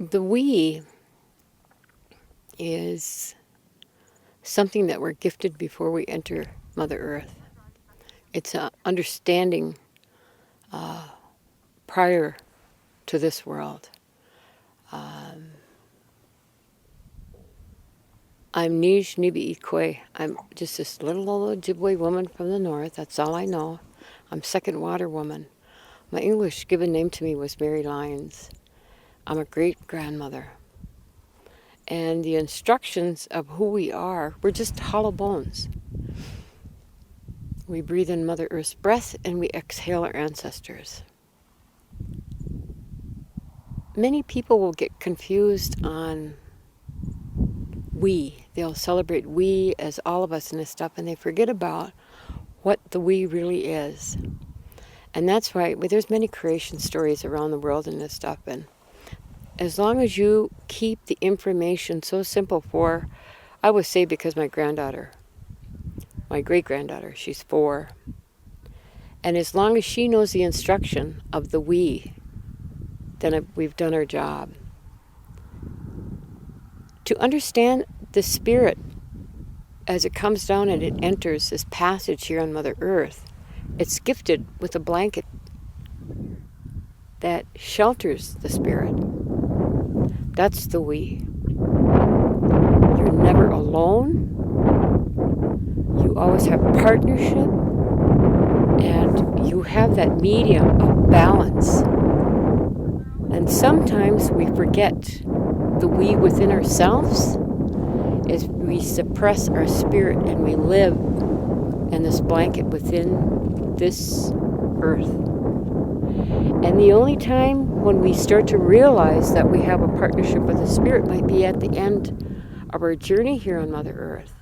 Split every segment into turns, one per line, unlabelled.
The we is something that we're gifted before we enter Mother Earth. It's an understanding prior to this world. I'm Nij Nibi Ikwe. I'm just this little old Ojibwe woman from the north. That's all I know. I'm second water woman. My English given name to me was Mary Lyons. I'm a great-grandmother. And the instructions of who we are, we're just hollow bones. We breathe in Mother Earth's breath and we exhale our ancestors. Many people will get confused on we. They'll celebrate we as all of us and this stuff, and they forget about what the we really is. And that's why there's many creation stories around the world and this stuff. And as long as you keep the information so simple for, I would say because my granddaughter, my great-granddaughter, she's 4. And as long as she knows the instruction of the we, then we've done our job. To understand the spirit as it comes down and it enters this passage here on Mother Earth, it's gifted with a blanket that shelters the spirit. That's the we. You're never alone. You always have partnership, and you have that medium of balance. And sometimes we forget the we within ourselves as we suppress our spirit and we live in this blanket within this earth. And the only time when we start to realize that we have a partnership with the spirit might be at the end of our journey here on Mother Earth.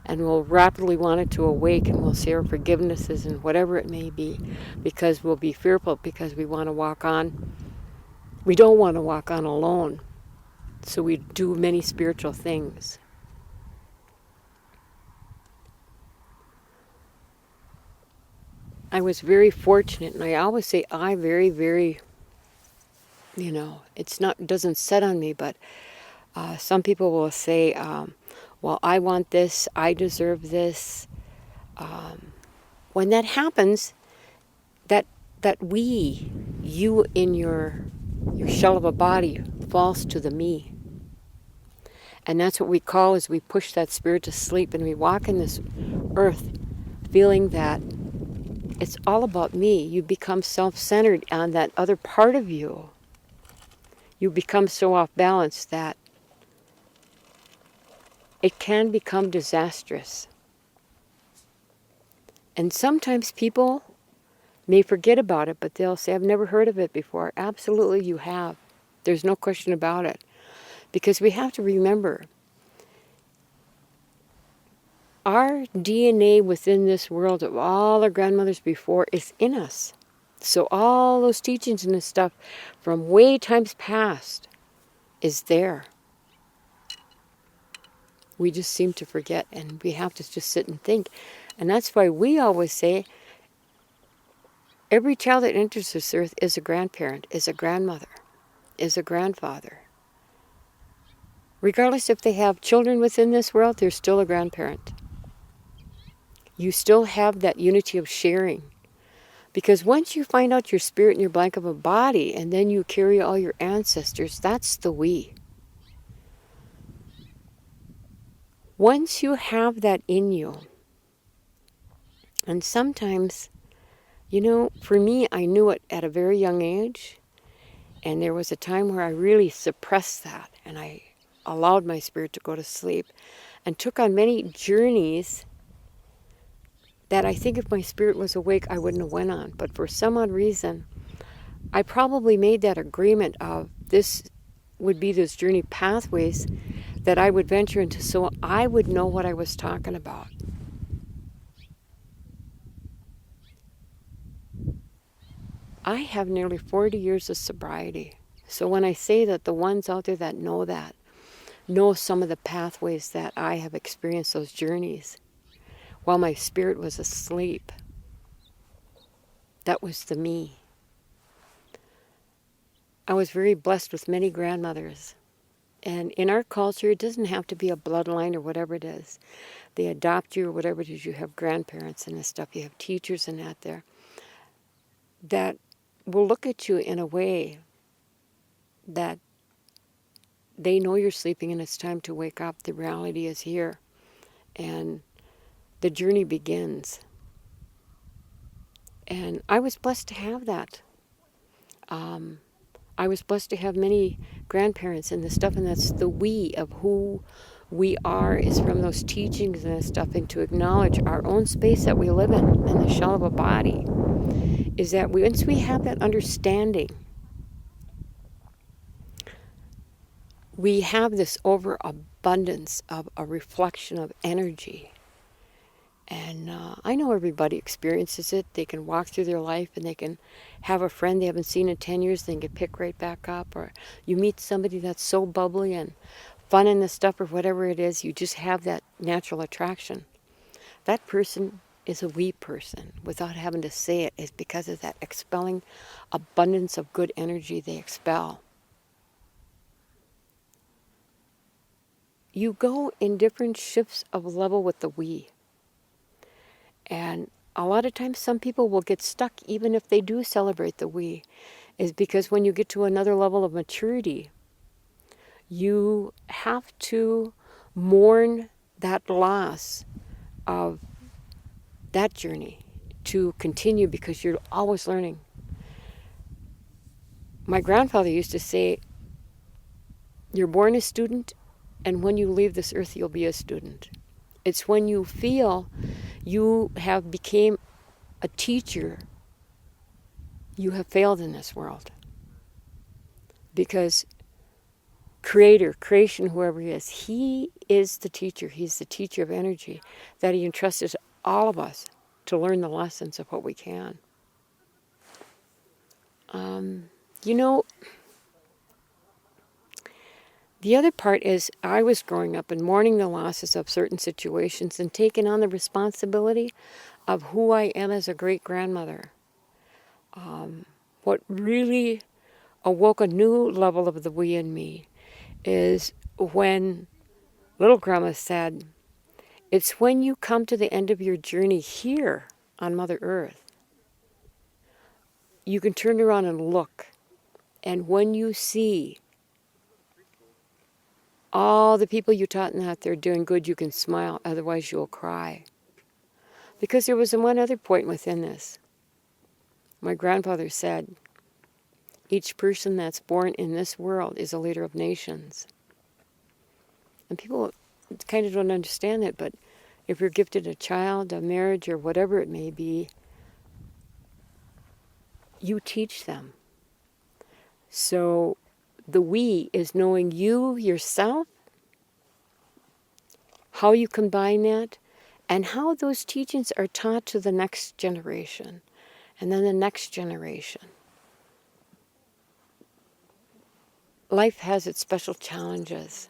And we'll rapidly want it to awake, and we'll say our forgivenesses and whatever it may be, because we'll be fearful, because we want to walk on. We don't want to walk on alone. So we do many spiritual things. I was very fortunate, and I always say very, it doesn't set on me, but some people will say, well, I want this, I deserve this. When that happens, that we, you in your shell of a body, falls to the me. And that's what we call as we push that spirit to sleep, and we walk in this earth feeling that it's all about me. You become self-centered on that other part of you. You become so off balance that it can become disastrous. And sometimes people may forget about it, but they'll say, I've never heard of it before. Absolutely you have. There's no question about it. Because we have to remember, our DNA within this world of all our grandmothers before is in us. So all those teachings and this stuff from way times past is there. We just seem to forget, and we have to just sit and think. And that's why we always say, every child that enters this earth is a grandparent, is a grandmother, is a grandfather. Regardless if they have children within this world, they're still a grandparent. You still have that unity of sharing. Because once you find out your spirit in your blank of a body, and then you carry all your ancestors, that's the we. Once you have that in you, and sometimes, for me, I knew it at a very young age, and there was a time where I really suppressed that, and I allowed my spirit to go to sleep, and took on many journeys that I think if my spirit was awake, I wouldn't have went on. But for some odd reason, I probably made that agreement of this would be those journey pathways that I would venture into so I would know what I was talking about. I have nearly 40 years of sobriety. So when I say that the ones out there that know some of the pathways that I have experienced, those journeys, while my spirit was asleep, that was the me. I was very blessed with many grandmothers. And in our culture, it doesn't have to be a bloodline or whatever it is. They adopt you or whatever it is. You have grandparents and this stuff. You have teachers and that there that will look at you in a way that they know you're sleeping and it's time to wake up. The reality is here. And the journey begins. And I was blessed to have that. I was blessed to have many grandparents and this stuff, and that's the we of who we are is from those teachings and this stuff, and to acknowledge our own space that we live in the shell of a body, is that once we have that understanding, we have this overabundance of a reflection of energy. And I know everybody experiences it. They can walk through their life and they can have a friend they haven't seen in 10 years, they can pick right back up. Or you meet somebody that's so bubbly and fun in the stuff or whatever it is, you just have that natural attraction. That person is a we person without having to say it. It's because of that expelling abundance of good energy they expel. You go in different shifts of level with the we. And a lot of times some people will get stuck even if they do celebrate the we, is because when you get to another level of maturity, you have to mourn that loss of that journey to continue because you're always learning. My grandfather used to say, you're born a student, and when you leave this earth, you'll be a student. It's when you feel you have became a teacher, you have failed in this world. Because Creator, creation, whoever he is the teacher. He's the teacher of energy that he entrusts all of us to learn the lessons of what we can. You know, the other part is I was growing up and mourning the losses of certain situations and taking on the responsibility of who I am as a great-grandmother. What really awoke a new level of the we in me is when little grandma said, it's when you come to the end of your journey here on Mother Earth, you can turn around and look. And when you see all the people you taught and that they're doing good, you can smile, otherwise you'll cry. Because there was one other point within this. My grandfather said, each person that's born in this world is a leader of nations. And people kind of don't understand it, but if you're gifted a child, a marriage, or whatever it may be, you teach them. So the we is knowing you, yourself, how you combine that, and how those teachings are taught to the next generation, and then the next generation. Life has its special challenges.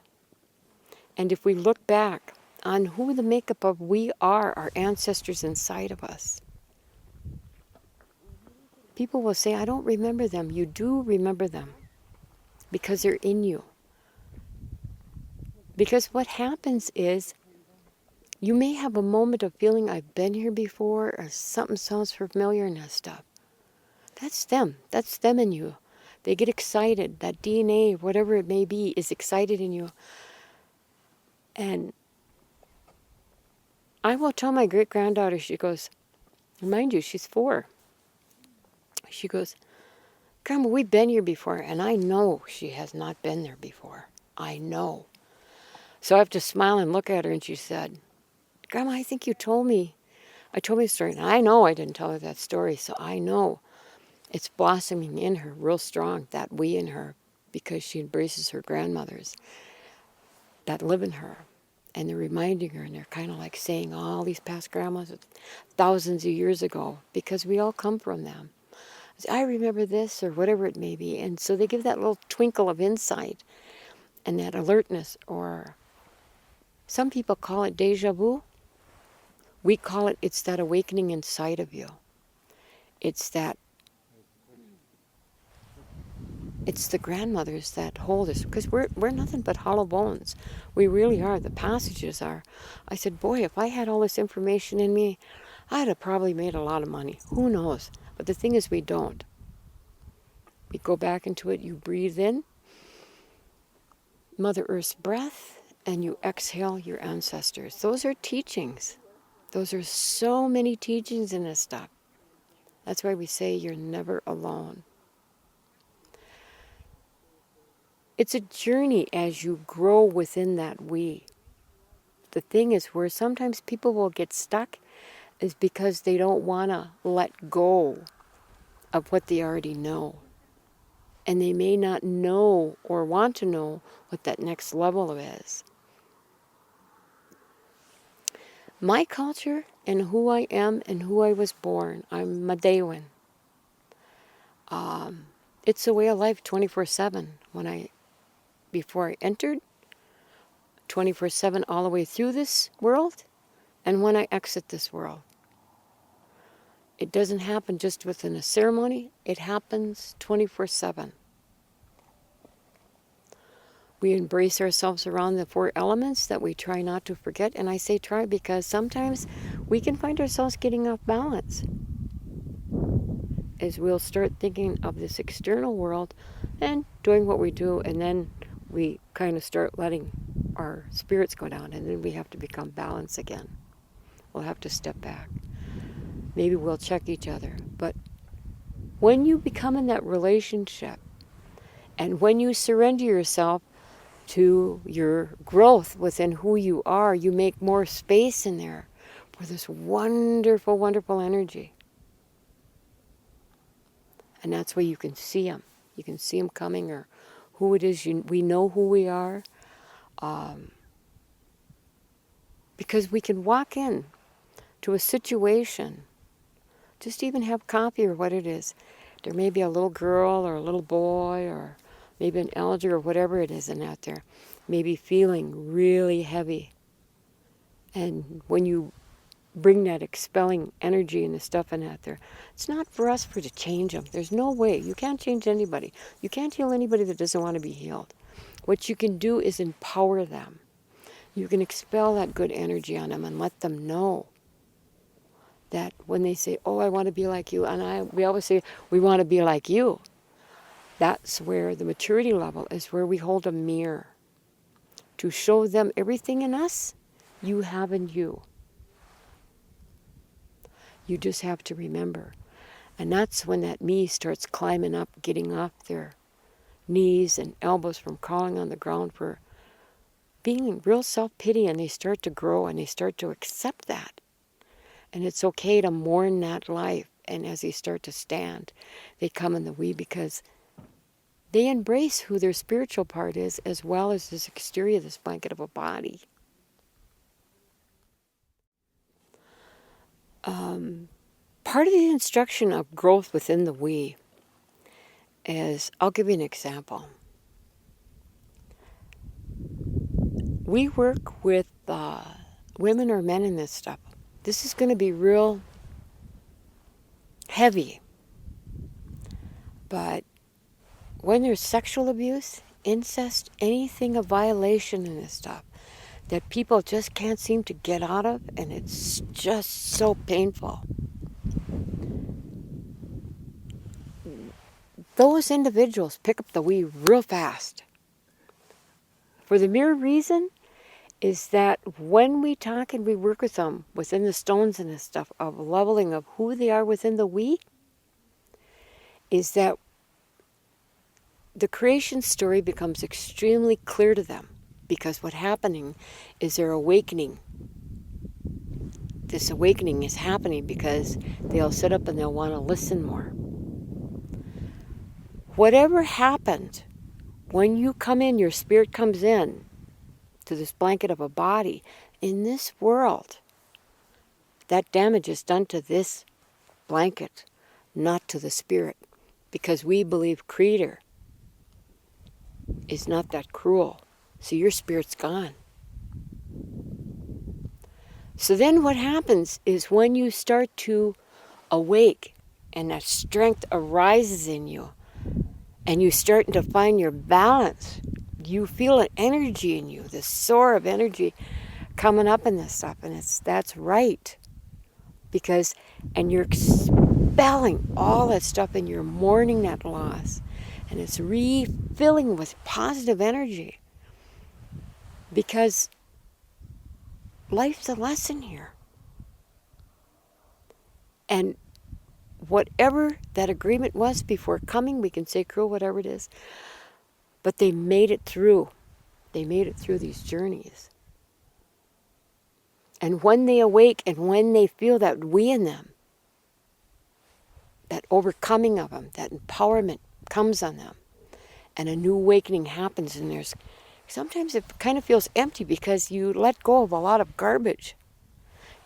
And if we look back on who the makeup of we are, our ancestors inside of us, people will say, I don't remember them. You do remember them because they're in you. Because what happens is you may have a moment of feeling I've been here before or something sounds familiar and that stuff. That's them. That's them in you. They get excited. That DNA, whatever it may be, is excited in you. And I will tell my great-granddaughter, she goes, mind you, she's 4. She goes, Grandma, we've been here before. And I know she has not been there before. I know. So I have to smile and look at her, and she said, Grandma, I think you told me. I told me a story. And I know I didn't tell her that story, so I know it's blossoming in her real strong, that we in her, because she embraces her grandmothers that live in her. And they're reminding her, and they're kind of like saying all these past grandmas thousands of years ago, because we all come from them. I remember this, or whatever it may be. And so they give that little twinkle of insight and that alertness, or some people call it deja vu. We call it, it's that awakening inside of you. It's that It's the grandmothers that hold us, because we're nothing but hollow bones. We really are. The passages are. I said, boy, if I had all this information in me, I'd have probably made a lot of money. Who knows? But the thing is, we don't. We go back into it. You breathe in Mother Earth's breath, and you exhale your ancestors. Those are teachings. Those are so many teachings in this stuff. That's why we say you're never alone. It's a journey as you grow within that we. The thing is, where sometimes people will get stuck is because they don't want to let go of what they already know. And they may not know or want to know what that next level is. My culture and who I am and who I was born, I'm Madawan. It's a way of life 24/7. Before I entered, 24/7 all the way through this world, and when I exit this world. It doesn't happen just within a ceremony, it happens 24/7. We embrace ourselves around the 4 elements that we try not to forget, and I say try because sometimes we can find ourselves getting off balance. As we'll start thinking of this external world and doing what we do, and then we kind of start letting our spirits go down, and then we have to become balanced again. We'll have to step back. Maybe we'll check each other. But when you become in that relationship, and when you surrender yourself to your growth within who you are, you make more space in there for this wonderful, wonderful energy. And that's where you can see them. You can see them coming, or who it is. We know who we are. Because we can walk in to a situation, just even have coffee or what it is. There may be a little girl or a little boy or maybe an elder or whatever it is in out there, maybe feeling really heavy. And when you bring that expelling energy and the stuff in out there, it's not for us to change them. There's no way. You can't change anybody. You can't heal anybody that doesn't want to be healed. What you can do is empower them. You can expel that good energy on them and let them know that when they say, oh, I want to be like you, and we always say, we want to be like you. That's where the maturity level is, where we hold a mirror to show them everything in us you have in you. You just have to remember. And that's when that me starts climbing up, getting off their knees and elbows from crawling on the ground, for being real self-pity, and they start to grow and they start to accept that. And it's okay to mourn that life. And as they start to stand, they come in the we, because they embrace who their spiritual part is, as well as this exterior, this blanket of a body. Part of the instruction of growth within the we is, I'll give you an example. We work with women or men in this stuff. This is going to be real heavy. But when there's sexual abuse, incest, anything of violation in this stuff that people just can't seem to get out of, and it's just so painful, those individuals pick up the we real fast. For the mere reason is that when we talk and we work with them within the stones and this stuff of leveling of who they are within the we, is that the creation story becomes extremely clear to them, because what's happening is they're awakening. This awakening is happening because they'll sit up and they'll want to listen more. Whatever happened, when you come in, your spirit comes in to this blanket of a body, in this world, that damage is done to this blanket, not to the spirit, because we believe Creator is not that cruel. So your spirit's gone. So then what happens is, when you start to awake and that strength arises in you, and you starting to find your balance. You feel an energy in you, this soar of energy coming up in this stuff, and that's right. Because, and you're expelling all that stuff and you're mourning that loss. And it's refilling with positive energy. Because life's a lesson here. And whatever that agreement was before coming, we can say cruel, whatever it is, but they made it through. They made it through these journeys. And when they awake and when they feel that we in them, that overcoming of them, that empowerment comes on them, and a new awakening happens, and sometimes it kind of feels empty because you let go of a lot of garbage.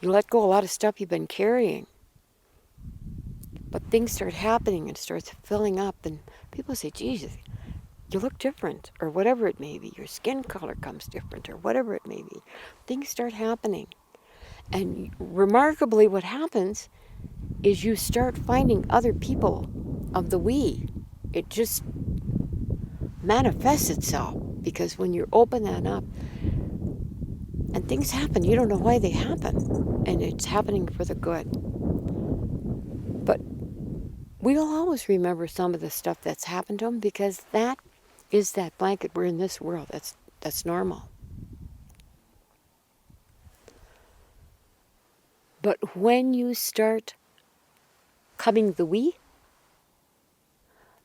You let go of a lot of stuff you've been carrying. But things start happening and it starts filling up, and people say, Jesus, you look different, or whatever it may be. Your skin color comes different, or whatever it may be. Things start happening. And remarkably, what happens is you start finding other people of the we. It just manifests itself, because when you open that up, and things happen, you don't know why they happen, and it's happening for the good. But we'll always remember some of the stuff that's happened to them, because that is that blanket. We're in this world. That's normal. But when you start coming the we,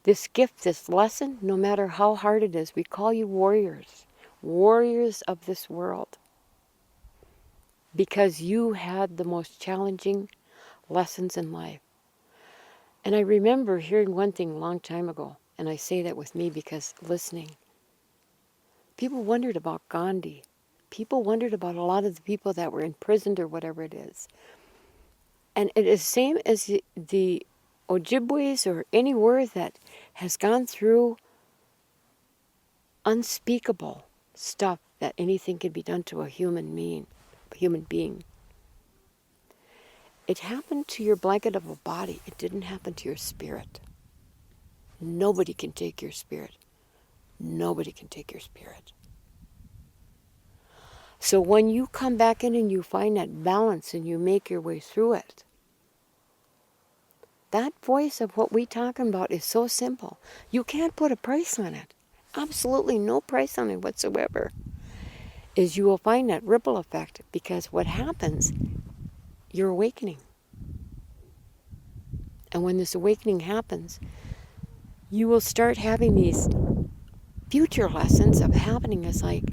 this gift, this lesson, no matter how hard it is, we call you warriors, warriors of this world, because you had the most challenging lessons in life. And I remember hearing one thing a long time ago, and I say that with me because listening. People wondered about Gandhi. People wondered about a lot of the people that were imprisoned or whatever it is. And it is the same as the Ojibwes or any word that has gone through unspeakable stuff that anything can be done to a human being. It happened to your blanket of a body. It didn't happen to your spirit. Nobody can take your spirit. Nobody can take your spirit. So when you come back in and you find that balance and you make your way through it, that voice of what we're talking about is so simple. You can't put a price on it. Absolutely no price on it whatsoever. Is you will find that ripple effect, because what happens, you're awakening. And when this awakening happens, you will start having these future lessons of happening as like,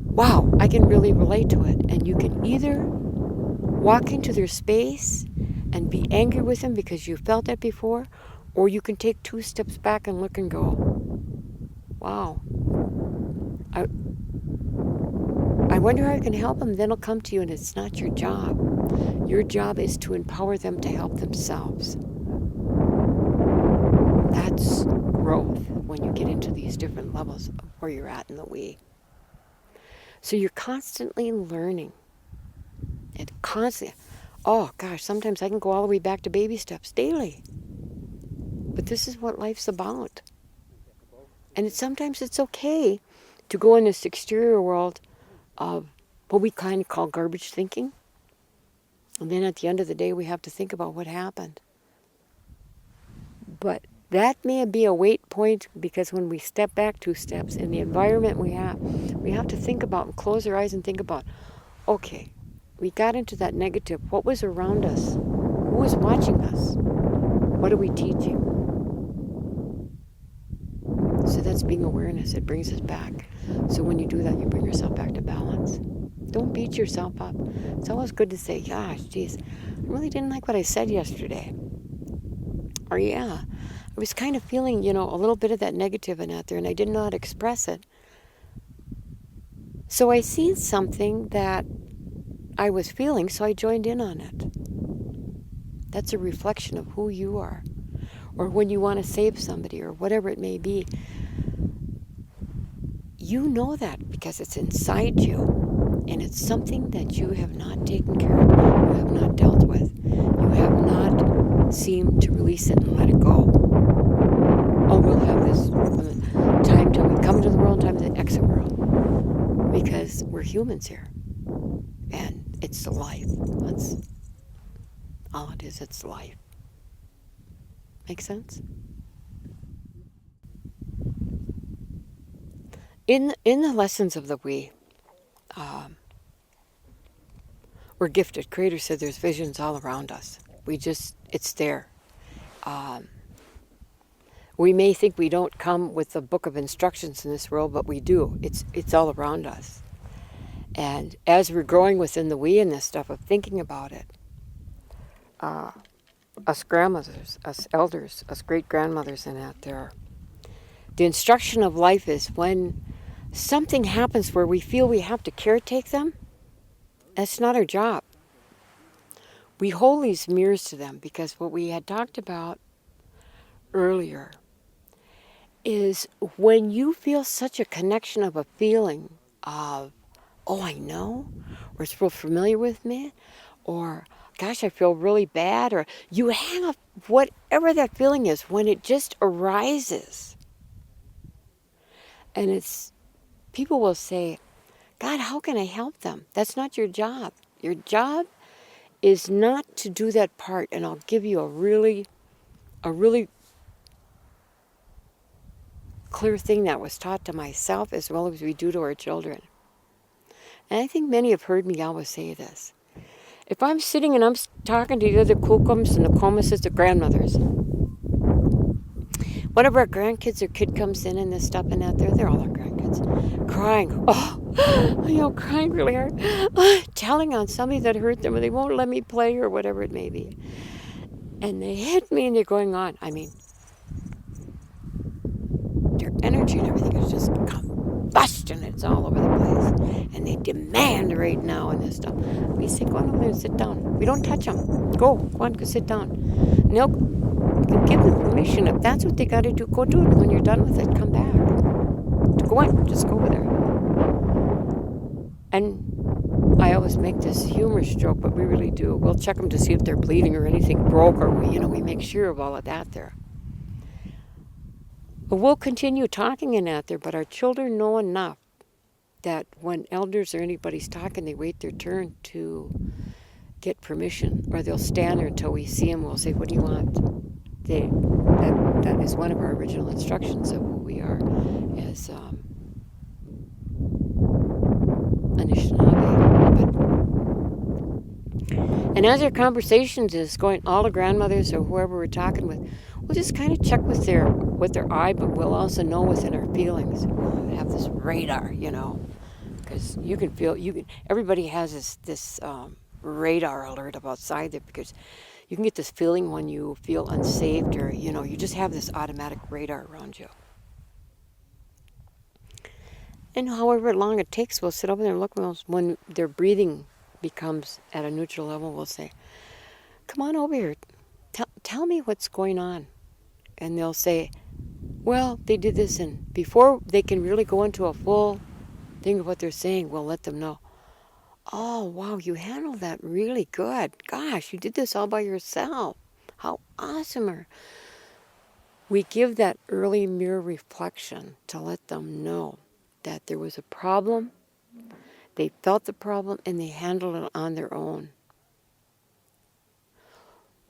wow, I can really relate to it. And you can either walk into their space and be angry with them because you felt that before, or you can take 2 steps back and look and go, wow, I wonder how I can help them. Then it'll come to you, and it's not your job. Your job is to empower them to help themselves. That's growth when you get into these different levels of where you're at in the we. So you're constantly learning. And constantly, oh gosh, sometimes I can go all the way back to baby steps daily. But this is what life's about. And sometimes it's okay to go in this exterior world of what we kind of call garbage thinking. And then at the end of the day, we have to think about what happened. But that may be a wait point, because when we step back 2 steps in the environment we have to think about and close our eyes and think about, okay, we got into that negative. What was around us? Who was watching us? What are we teaching? So that's being awareness. It brings us back. So when you do that, you bring yourself back to balance. Don't beat yourself up. It's always good to say, gosh, geez, I really didn't like what I said yesterday. Or yeah, I was kind of feeling, a little bit of that negative in out there, and I didn't know how to express it. So I seen something that I was feeling, so I joined in on it. That's a reflection of who you are. Or when you want to save somebody, or whatever it may be, you know that because it's inside you. And it's something that you have not taken care of, you have not dealt with. You have not seemed to release it and let it go. we'll have this time till we come to the world, time to the exit world. Because we're humans here. And it's the life. That's all it is, it's life. Make sense? In the lessons of the we, we're gifted. Creator said there's visions all around us. It's there. We may think we don't come with the book of instructions in this world, but we do. It's all around us. And as we're growing within the we and this stuff of thinking about it, us grandmothers, us elders, us great-grandmothers and that there, the instruction of life is when something happens where we feel we have to caretake them, that's not our job. We hold these mirrors to them because what we had talked about earlier is when you feel such a connection of a feeling of, oh, I know, or it's real familiar with me, or gosh, I feel really bad, or you have whatever that feeling is when it just arises. And people will say, God, how can I help them? That's not your job. Your job is not to do that part, and I'll give you a really clear thing that was taught to myself as well as we do to our children. And I think many have heard me always say this. If I'm sitting and I'm talking to the other Kukums and the Komases, the grandmothers, one of our grandkids or kid comes in and they're stuff and out there, they're all our grandkids, crying, crying really hard, telling on somebody that hurt them or they won't let me play or whatever it may be. And they hit me and they're going on. I mean, their energy and everything is just combustion. It's all over the place. And they demand right now and this stuff. We say, go on over there and sit down. We don't touch them. Go on, go sit down. And they'll give them permission. If that's what they got to do, go do it. When you're done with it, come back. Go on, just go over there. And I always make this humorous joke, but we really do. We'll check them to see if they're bleeding or anything broke, or we make sure of all of that there. But we'll continue talking in that there, but our children know enough that when elders or anybody's talking, they wait their turn to get permission, or they'll stand there until we see them. We'll say, what do you want? That is one of our original instructions of who we are as Anishinaabe. And as our conversations is going, all the grandmothers or whoever we're talking with, we'll just kind of check with their eye, but we'll also know within our feelings. We'll have this radar, because you can feel, everybody has this radar alert up outside there, because you can get this feeling when you feel unsafe, or, you just have this automatic radar around you. And however long it takes, we'll sit over there and look. When their breathing becomes at a neutral level, we'll say, come on over here. Tell me what's going on. And they'll say, well, they did this. And before they can really go into a full thing of what they're saying, we'll let them know. Oh, wow, you handled that really good. Gosh, you did this all by yourself. How awesome. We give that early mirror reflection to let them know that there was a problem, they felt the problem, and they handled it on their own.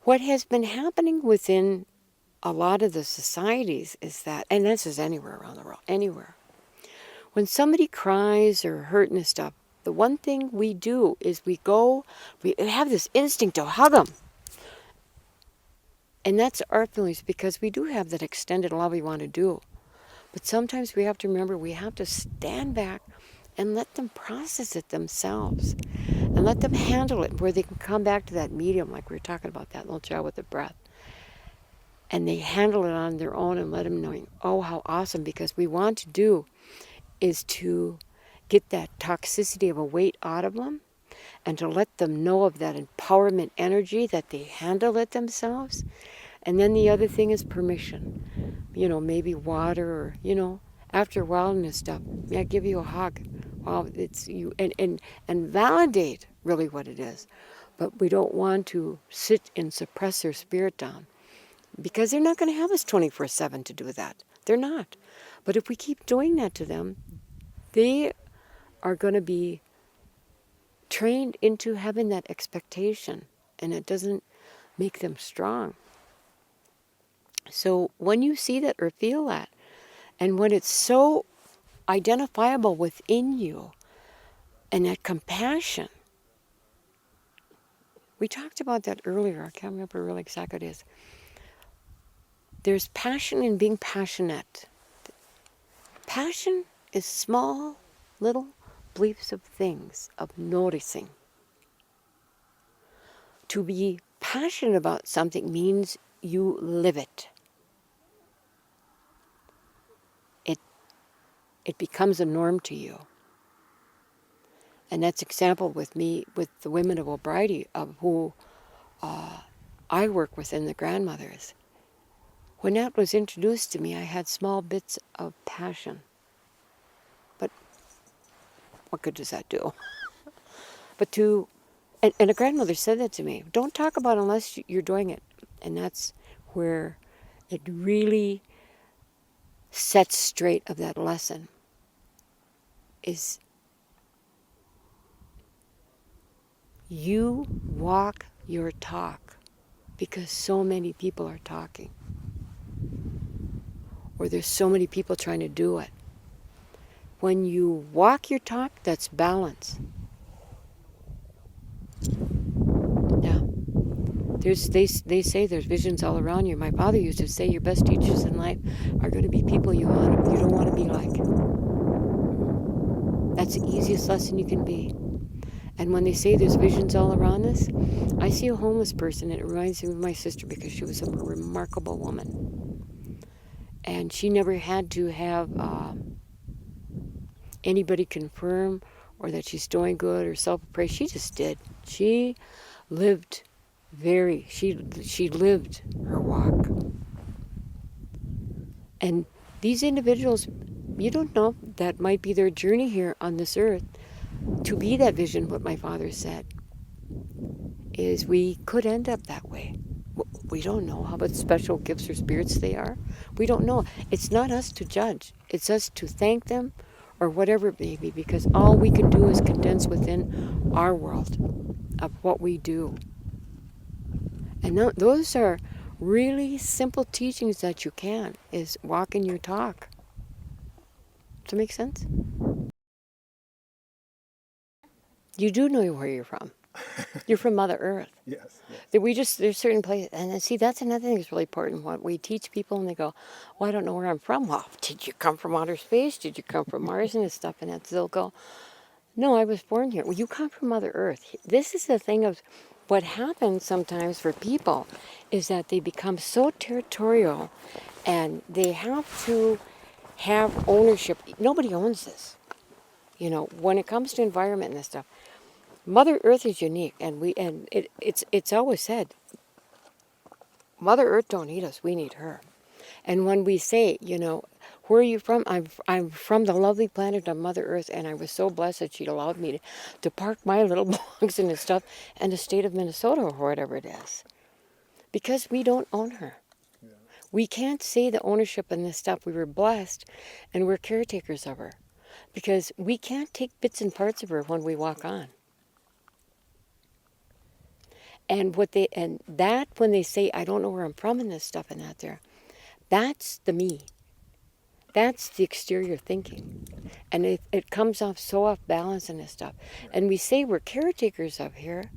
What has been happening within a lot of the societies is that, and this is anywhere around the world, anywhere, when somebody cries or hurt and stuff, the one thing we do is we have this instinct to hug them. And that's our feelings, because we do have that extended love we want to do. But sometimes we have to remember we have to stand back and let them process it themselves. And let them handle it where they can come back to that medium, like we were talking about, that little child with the breath. And they handle it on their own and let them know, oh, how awesome. Because we want to do is to get that toxicity of a weight out of them and to let them know of that empowerment energy that they handle it themselves. And then the other thing is permission. Maybe water or, after a while and stuff, give you a hug. Wow, it's you, and validate really what it is. But we don't want to sit and suppress their spirit down. because they're not going to have us 24/7 to do that. They're not. But if we keep doing that to them, they are going to be trained into having that expectation, and it doesn't make them strong. So when you see that or feel that, and when it's so identifiable within you, and that compassion, we talked about that earlier, I can't remember really exactly what it is. There's passion in being passionate. Passion is small, little bleeps of things, of noticing. To be passionate about something means you live it. It becomes a norm to you. And that's example with me, with the women of O'Brien, of who I work with, and the grandmothers. When that was introduced to me, I had small bits of passion. But what good does that do? But and a grandmother said that to me, don't talk about it unless you're doing it. And that's where it really sets straight of that lesson, is you walk your talk because so many people are talking. Or there's so many people trying to do it. When you walk your talk, that's balance. Yeah. They say there's visions all around you. My father used to say your best teachers in life are going to be people you don't want to be like. That's the easiest lesson you can be. And when they say there's visions all around us, I see a homeless person, and it reminds me of my sister because she was a remarkable woman. And she never had to have anybody confirm or that she's doing good or self-praise. She just did. She lived she lived her walk. And these individuals, you don't know, that might be their journey here on this earth to be that vision. What my father said is we could end up that way. We don't know how about special gifts or spirits they are. We don't know. It's not us to judge. It's us to thank them or whatever it may be, because all we can do is condense within our world of what we do. And those are really simple teachings that you can, is walk in your talk. Does that make sense? You do know where you're from. You're from Mother Earth.
Yes.
There's certain places, and see, that's another thing that's really important. What we teach people, and they go, well, I don't know where I'm from. Well, did you come from outer space? Did you come from Mars and this stuff? And they'll go, no, I was born here. Well, you come from Mother Earth. This is the thing of what happens sometimes for people, is that they become so territorial, and they have to have ownership. Nobody owns this. When it comes to environment and this stuff, Mother Earth is unique, and it's always said, Mother Earth don't need us, we need her. And when we say, where are you from? I'm from the lovely planet of Mother Earth, and I was so blessed that she allowed me to park my little dogs and stuff in the state of Minnesota or whatever it is. Because we don't own her. Yeah. We can't say the ownership in this stuff. We were blessed, and we're caretakers of her. Because we can't take bits and parts of her when we walk on. And when they say, I don't know where I'm from and this stuff and that there, that's the me. That's the exterior thinking. And it comes off so off balance and this stuff. And we say we're caretakers of here,